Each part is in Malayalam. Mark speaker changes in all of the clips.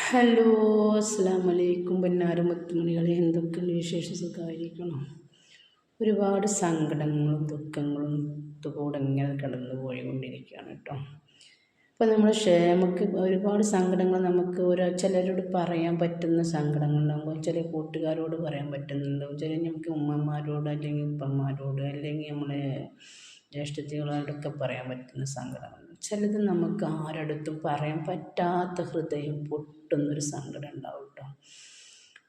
Speaker 1: ഹലോ, അസ്സലാമു അലൈക്കും. പൊന്നാരം മുത്തുമണികളെ, എന്തൊക്കെയുണ്ട് വിശേഷം? സുഖമായിരിക്കണം. ഒരുപാട് സങ്കടങ്ങളും ദുഃഖങ്ങളും കൂടെ ഇങ്ങനെ കടന്നു പോയിക്കൊണ്ടിരിക്കുകയാണ് കേട്ടോ. ഇപ്പം നമുക്ക് ഒരുപാട് സങ്കടങ്ങൾ നമുക്ക് ചിലരോട് പറയാൻ പറ്റുന്ന സങ്കടങ്ങളുണ്ടാകുമ്പോൾ ചില കൂട്ടുകാരോട് പറയാൻ പറ്റുന്നുണ്ടാവും, ചില നമുക്ക് ഉമ്മമാരോട് അല്ലെങ്കിൽ ഉപ്പന്മാരോട് അല്ലെങ്കിൽ നമ്മളെ ജ്യേഷ്ഠത്തികളോടൊക്കെ പറയാൻ പറ്റുന്ന സങ്കടങ്ങൾ. ചിലത് നമുക്ക് ആരടുത്തും പറയാൻ പറ്റാത്ത ഹൃദയം പൊട്ടുന്നൊരു സങ്കടം ഉണ്ടാവും കേട്ടോ.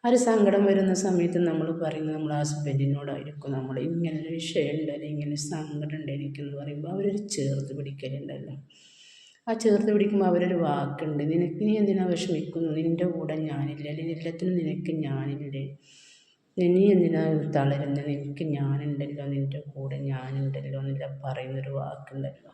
Speaker 1: ആ ഒരു സങ്കടം വരുന്ന സമയത്ത് നമ്മൾ പറയുന്നത് നമ്മളെ ഹസ്ബൻഡിനോടായിരിക്കും. നമ്മൾ ഇങ്ങനൊരു വിഷയം ഉണ്ടല്ലോ, ഇങ്ങനെ സങ്കടം ഉണ്ട് എനിക്കെന്ന് പറയുമ്പോൾ അവരൊരു ചേർത്ത് പിടിക്കലുണ്ടല്ലോ. ആ ചേർത്ത് പിടിക്കുമ്പോൾ അവരൊരു വാക്കുണ്ട്, നിനക്ക് നീ എന്തിനാ വിഷമിക്കുന്നു, നിൻ്റെ കൂടെ ഞാനില്ല, അല്ലെങ്കിൽ എല്ലാത്തിനും നിനക്ക് ഞാനില്ലേ, നീ എന്തിനാ തളരുന്നത്, എനിക്ക് ഞാനുണ്ടല്ലോ, നിൻ്റെ കൂടെ ഞാനുണ്ടല്ലോ എന്നില്ല പറയുന്നൊരു വാക്കുണ്ടല്ലോ.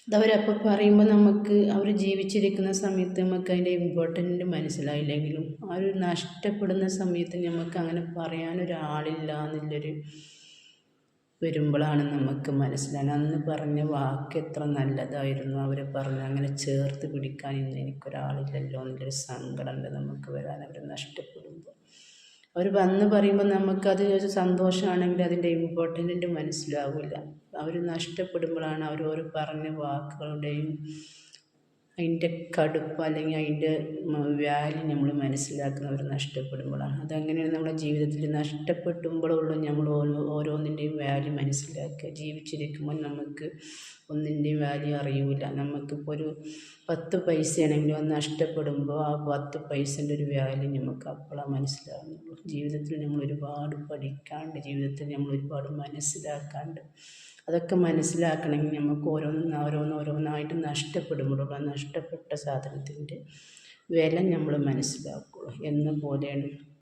Speaker 1: അതവരപ്പോൾ പറയുമ്പോൾ നമുക്ക് അവർ ജീവിച്ചിരിക്കുന്ന സമയത്ത് നമുക്ക് അതിൻ്റെ ഇമ്പോർട്ടൻ്റ് മനസ്സിലായില്ലെങ്കിലും ആ ഒരു നഷ്ടപ്പെടുന്ന സമയത്ത് നമുക്ക് അങ്ങനെ പറയാനൊരാളില്ല എന്നുള്ളൊരു വരുമ്പോഴാണ് നമുക്ക് മനസ്സിലാകുന്നത് അന്ന് പറഞ്ഞ വാക്ക് എത്ര നല്ലതായിരുന്നു. അവർ പറഞ്ഞ് അങ്ങനെ ചേർത്ത് പിടിക്കാൻ ഇന്ന് എനിക്കൊരാളില്ലല്ലോ എന്നുള്ളൊരു സങ്കടമുണ്ട് നമുക്ക് വരാൻ അവർ നഷ്ടപ്പെടുമ്പോൾ. അവർ വന്ന് പറയുമ്പോൾ നമുക്കത് ഒരു സന്തോഷമാണെങ്കിൽ അതിൻ്റെ ഇമ്പോർട്ടൻ്റ് മനസ്സിലാവില്ല. അവർ നഷ്ടപ്പെടുമ്പോഴാണ് അവർ പറഞ്ഞ വാക്കുകളുടെയും അതിൻ്റെ കടുപ്പ് അല്ലെങ്കിൽ അതിൻ്റെ വാല്യൂ നമ്മൾ മനസ്സിലാക്കുന്നവർ നഷ്ടപ്പെടുമ്പോഴാണ്. അതങ്ങനെയാണ് നമ്മുടെ ജീവിതത്തിൽ നഷ്ടപ്പെടുമ്പോഴുള്ളൂ നമ്മൾ ഓരോന്നിൻ്റെയും വാല്യൂ മനസ്സിലാക്കുക. ജീവിച്ചിരിക്കുമ്പോൾ നമുക്ക് ഒന്നിൻ്റെയും വാല്യൂ അറിയില്ല. നമുക്കിപ്പോൾ ഒരു 10 പൈസയാണെങ്കിലും അത് നഷ്ടപ്പെടുമ്പോൾ ആ 10 പൈസൻ്റെ ഒരു വാല്യൂ നമുക്ക് അപ്പോഴാണ് മനസ്സിലാകുന്നുള്ളൂ. ജീവിതത്തിൽ നമ്മൾ ഒരുപാട് പഠിക്കാണ്ട്, ജീവിതത്തിൽ നമ്മൾ ഒരുപാട് മനസ്സിലാക്കാണ്ട്. അതൊക്കെ മനസ്സിലാക്കണമെങ്കിൽ നമുക്ക് ഓരോന്നായിട്ട് നഷ്ടപ്പെടുമ്പോഴുള്ള നഷ്ടപ്പെട്ട സാധനത്തിൻ്റെ വില നമ്മൾ മനസ്സിലാക്കുകയുള്ളൂ എന്ന പോലെയാണ്